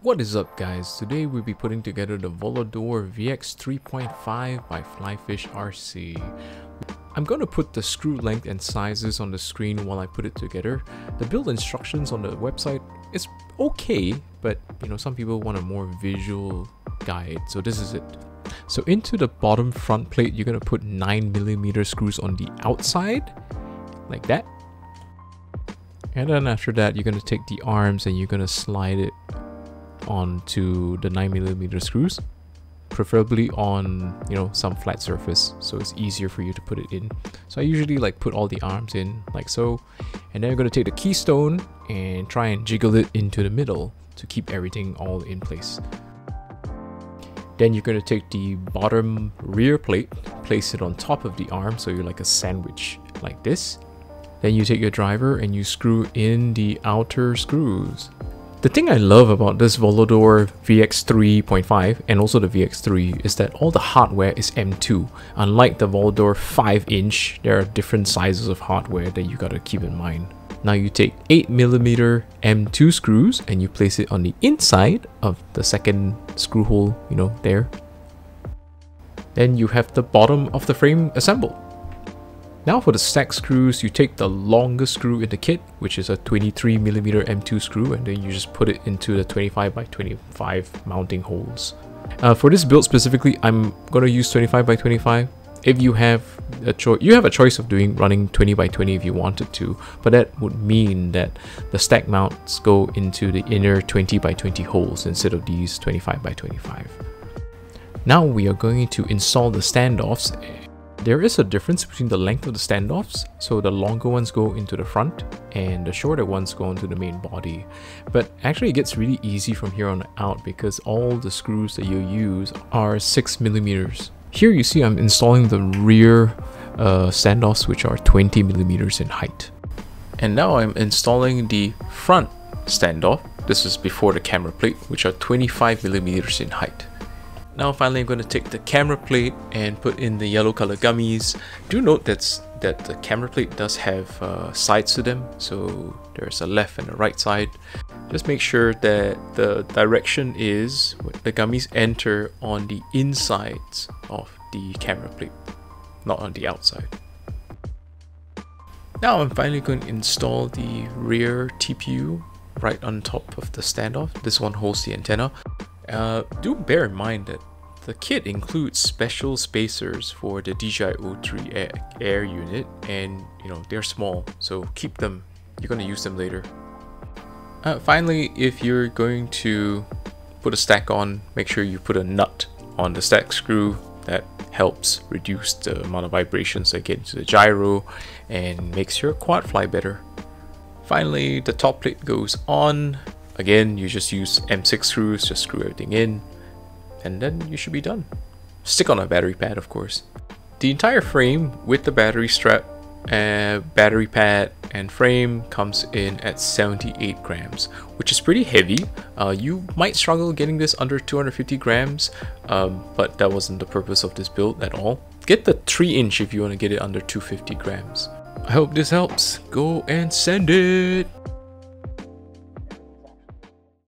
What is up, guys? Today we'll be putting together the Volador VX 3.5 by Flyfish RC. I'm going to put the screw length and sizes on the screen while I put it together. The build instructions on the website is okay, but some people want a more visual guide, so this is it. So into the bottom front plate, you're going to put 9mm screws on the outside, like that. And then after that, you're going to take the arms and you're going to slide it onto the 9mm screws, preferably on some flat surface so it's easier for you to put it in. So I usually put all the arms in like so, and then I'm going to take the keystone and try and jiggle it into the middle to keep everything all in place. Then you're going to take the bottom rear plate, place it on top of the arm so you're like a sandwich like this. Then you take your driver and you screw in the outer screws. The thing I love about this Volador VX 3.5 and also the VX3 is that all the hardware is M2. Unlike the Volador 5-inch, there are different sizes of hardware that you gotta keep in mind. Now you take 8mm M2 screws and you place it on the inside of the second screw hole, there. Then you have the bottom of the frame assembled. Now for the stack screws, you take the longest screw in the kit, which is a 23mm M2 screw, and then you just put it into the 25x25 mounting holes. For this build specifically, I'm going to use 25x25. If you have a choice, you have a choice of running 20x20 if you wanted to, but that would mean that the stack mounts go into the inner 20x20 holes instead of these 25x25. Now we are going to install the standoffs. There is a difference between the length of the standoffs, so the longer ones go into the front and the shorter ones go into the main body. But actually it gets really easy from here on out because all the screws that you use are 6mm. Here you see I'm installing the rear standoffs, which are 20mm in height. And now I'm installing the front standoff. This is before the camera plate, which are 25mm in height. Now finally I'm going to take the camera plate and put in the yellow color gummies. Do note that the camera plate does have sides to them, so there's a left and a right side. Just make sure that the direction is the gummies enter on the insides of the camera plate, not on the outside. Now I'm finally going to install the rear TPU right on top of the standoff. This one holds the antenna. Do bear in mind that the kit includes special spacers for the DJI-O3 Air unit, and they're small, so keep them. You're going to use them later. Finally, if you're going to put a stack on, make sure you put a nut on the stack screw. That helps reduce the amount of vibrations that get into the gyro and makes your quad fly better. Finally, the top plate goes on. Again, you just use M6 screws, just screw everything in, and then you should be done. Stick on a battery pad, of course. The entire frame with the battery strap, battery pad and frame comes in at 78 grams, which is pretty heavy. You might struggle getting this under 250 grams, but that wasn't the purpose of this build at all. Get the 3-inch if you want to get it under 250 grams. I hope this helps. Go and send it!